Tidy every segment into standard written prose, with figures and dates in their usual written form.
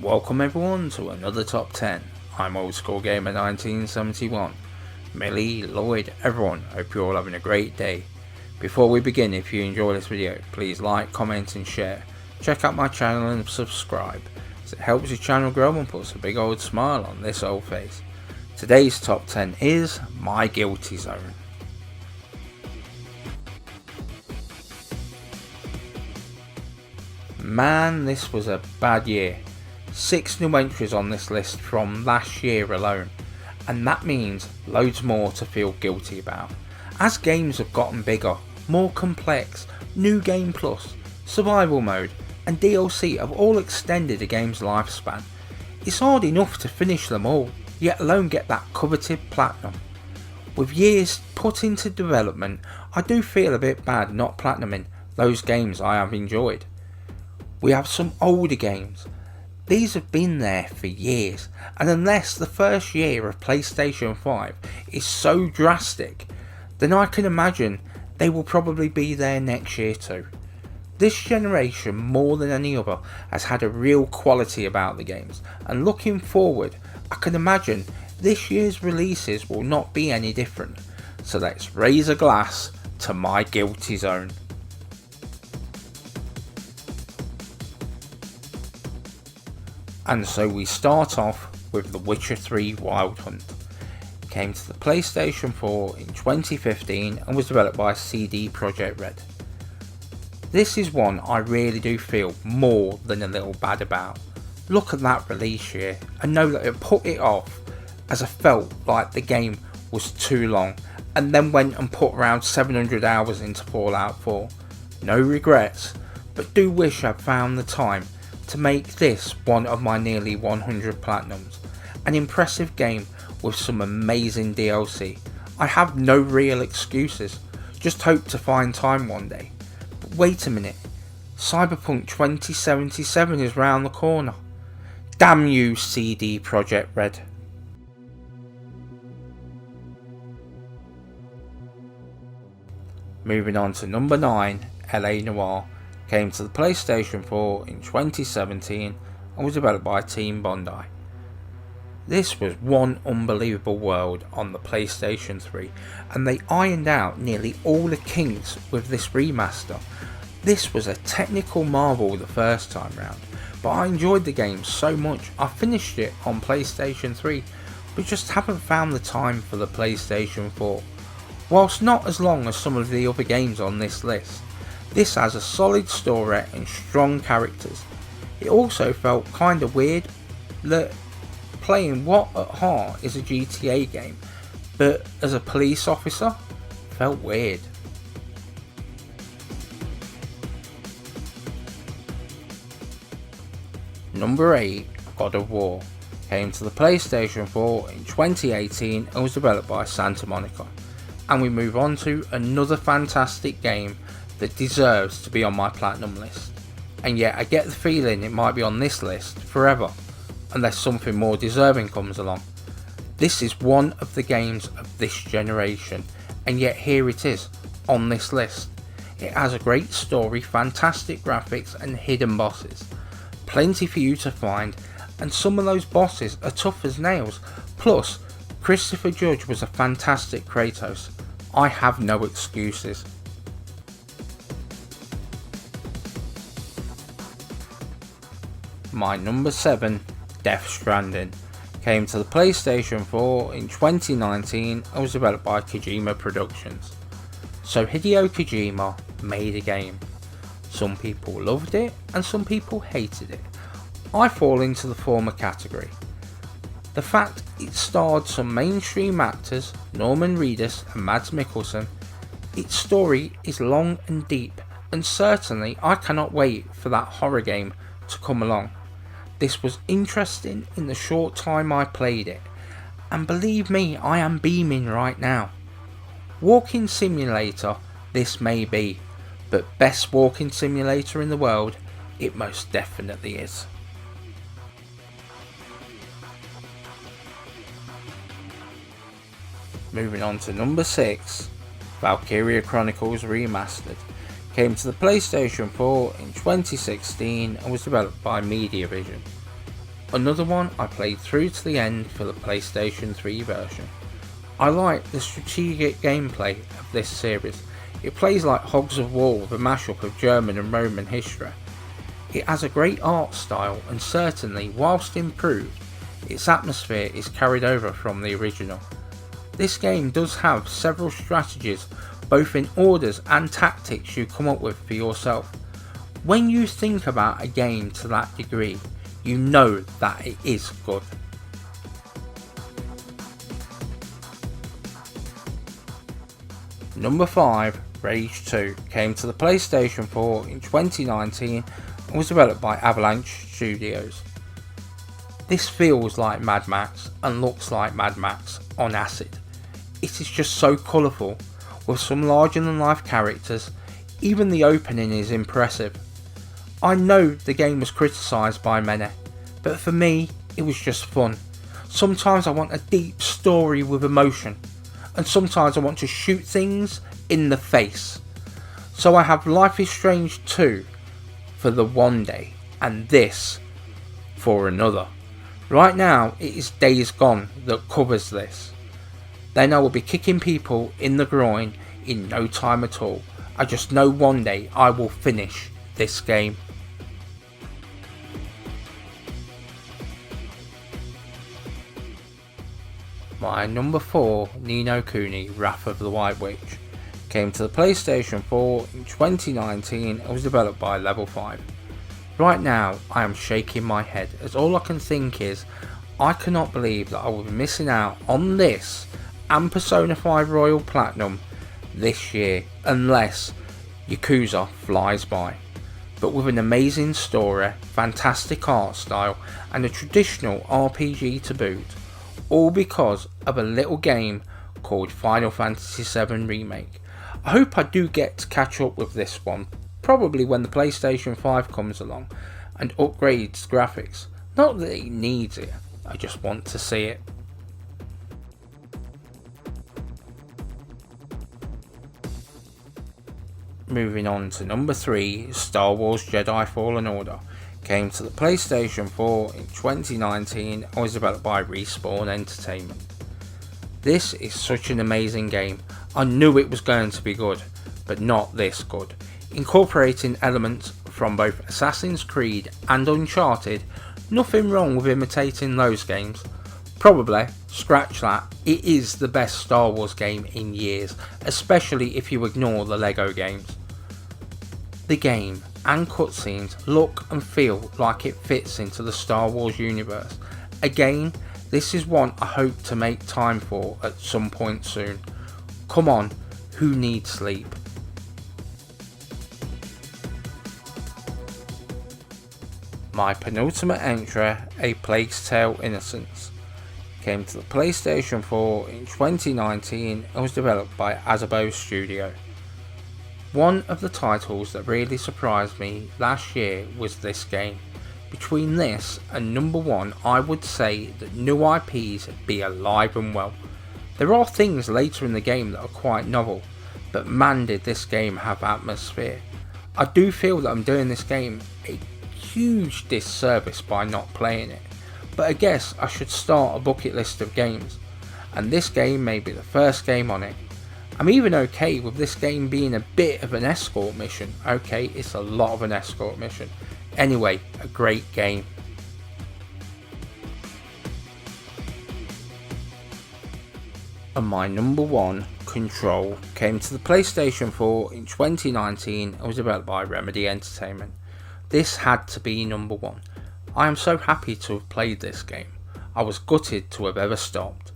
Welcome everyone to another top 10. I'm Old School Gamer 1971. Millie, Lloyd, everyone, hope you're all having a great day. Before we begin, if you enjoy this video, please like, comment and share. Check out my channel and subscribe, as it helps your channel grow and puts a big old smile on this old face. Today's top 10 is My Guilty Zone. Man, this was a bad year. 6 new entries on this list from last year alone, and that means loads more to feel guilty about. As games have gotten bigger, more complex, new game plus, survival mode and DLC have all extended a game's lifespan. It's hard enough to finish them all, yet alone get that coveted platinum. With years put into development, I do feel a bit bad not platinuming those games I have enjoyed. We have some older games. These have been there for years, and unless the first year of PlayStation 5 is so drastic, then I can imagine they will probably be there next year too. This generation, more than any other, has had a real quality about the games, and looking forward, I can imagine this year's releases will not be any different. So let's raise a glass to My Guilty Zone. And so we start off with The Witcher 3 Wild Hunt. It came to the PlayStation 4 in 2015 and was developed by CD Projekt Red. This is one I really do feel more than a little bad about. Look at that release year and know that it put it off, as I felt like the game was too long, and then went and put around 700 hours into Fallout 4. No regrets, but do wish I'd found the time to make this one of my nearly 100 platinums. An impressive game with some amazing DLC. I have no real excuses, just hope to find time one day. But wait a minute, Cyberpunk 2077 is round the corner. Damn you, CD Projekt Red. Moving on to number 9, LA Noire. Came to the PlayStation 4 in 2017 and was developed by Team Bondi. This was one unbelievable world on the PlayStation 3, and they ironed out nearly all the kinks with this remaster. This was a technical marvel the first time round, but I enjoyed the game so much I finished it on PlayStation 3, but just haven't found the time for the PlayStation 4. Whilst not as long as some of the other games on this list, this has a solid story and strong characters. It also felt kinda weird that playing what at heart is a GTA game, but as a police officer, felt weird. Number 8, God of War. Came to the PlayStation 4 in 2018 and was developed by Santa Monica. And we move on to another fantastic game that deserves to be on my platinum list, and yet I get the feeling it might be on this list forever unless something more deserving comes along. This is one of the games of this generation, and yet here it is on this list. It has a great story, fantastic graphics and hidden bosses, plenty for you to find, and some of those bosses are tough as nails. Plus, Christopher Judge was a fantastic Kratos. I have no excuses. My number 7, Death Stranding, came to the PlayStation 4 in 2019 and was developed by Kojima Productions. So Hideo Kojima made a game. Some people loved it and some people hated it. I fall into the former category. The fact it starred some mainstream actors, Norman Reedus and Mads Mikkelsen, its story is long and deep, and certainly I cannot wait for that horror game to come along. This was interesting in the short time I played it, and believe me, I am beaming right now. Walking simulator this may be, but best walking simulator in the world, it most definitely is. Moving on to number 6, Valkyria Chronicles Remastered. Came to the PlayStation 4 in 2016 and was developed by Mediavision. Another one I played through to the end for the PlayStation 3 version. I like the strategic gameplay of this series. It plays like Hogs of War with a mashup of German and Roman history. It has a great art style, and certainly, whilst improved, its atmosphere is carried over from the original. This game does have several strategies, both in orders and tactics you come up with for yourself. When you think about a game to that degree, you know that it is good. Number 5, Rage 2, came to the PlayStation 4 in 2019 and was developed by Avalanche Studios. This feels like Mad Max and looks like Mad Max on acid. It is just so colourful, with some larger than life characters. Even the opening is impressive. I know the game was criticised by many, but for me it was just fun. Sometimes I want a deep story with emotion, and sometimes I want to shoot things in the face. So I have Life is Strange 2 for the one day, and this for another. Right now it is Days Gone that covers this. Then I will be kicking people in the groin in no time at all. I just know one day I will finish this game. My number 4, Ni no Kuni Wrath of the White Witch, came to the PlayStation 4 in 2019 and was developed by Level 5. Right now I am shaking my head, as all I can think is I cannot believe that I will be missing out on this and Persona 5 Royal Platinum this year unless Yakuza flies by. But with an amazing story, fantastic art style and a traditional RPG to boot, all because of a little game called Final Fantasy VII Remake. I hope I do get to catch up with this one, probably when the PlayStation 5 comes along and upgrades graphics. Not that it needs it, I just want to see it. Moving on to number 3, Star Wars Jedi Fallen Order, came to the PlayStation 4 in 2019 and was developed by Respawn Entertainment. This is such an amazing game. I knew it was going to be good, but not this good. Incorporating elements from both Assassin's Creed and Uncharted, nothing wrong with imitating those games. Probably, scratch that, it is the best Star Wars game in years, especially if you ignore the Lego games. The game and cutscenes look and feel like it fits into the Star Wars universe. Again, this is one I hope to make time for at some point soon. Come on, who needs sleep? My penultimate entry, A Plague's Tale: Innocence, came to the PlayStation 4 in 2019 and was developed by Asobo Studio. One of the titles that really surprised me last year was this game. Between this and number 1, I would say that new IPs be alive and well. There are things later in the game that are quite novel, but man did this game have atmosphere. I do feel that I'm doing this game a huge disservice by not playing it, but I guess I should start a bucket list of games, and this game may be the first game on it. I'm even okay with this game being a bit of an escort mission. Okay, it's a lot of an escort mission. Anyway, a great game. And my number 1, Control, came to the PlayStation 4 in 2019 and was developed by Remedy Entertainment. This had to be number 1. I am so happy to have played this game. I was gutted to have ever stopped.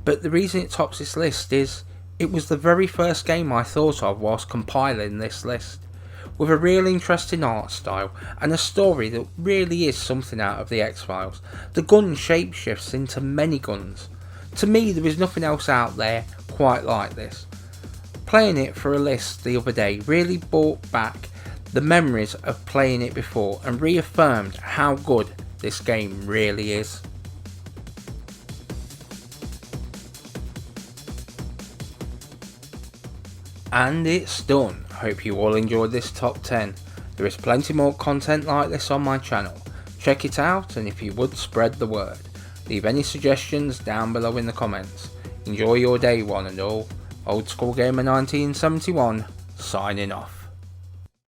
But the reason it tops this list is it was the very first game I thought of whilst compiling this list, with a real interesting art style and a story that really is something out of the X-Files. The gun shapeshifts into many guns. To me, there is nothing else out there quite like this. Playing it for a list the other day really brought back the memories of playing it before and reaffirmed how good this game really is. And it's done. Hope you all enjoyed this top 10. There is plenty more content like this on my channel. Check it out, and if you would, spread the word. Leave any suggestions down below in the comments. Enjoy your day, one and all. Old School Gamer 1971 signing off.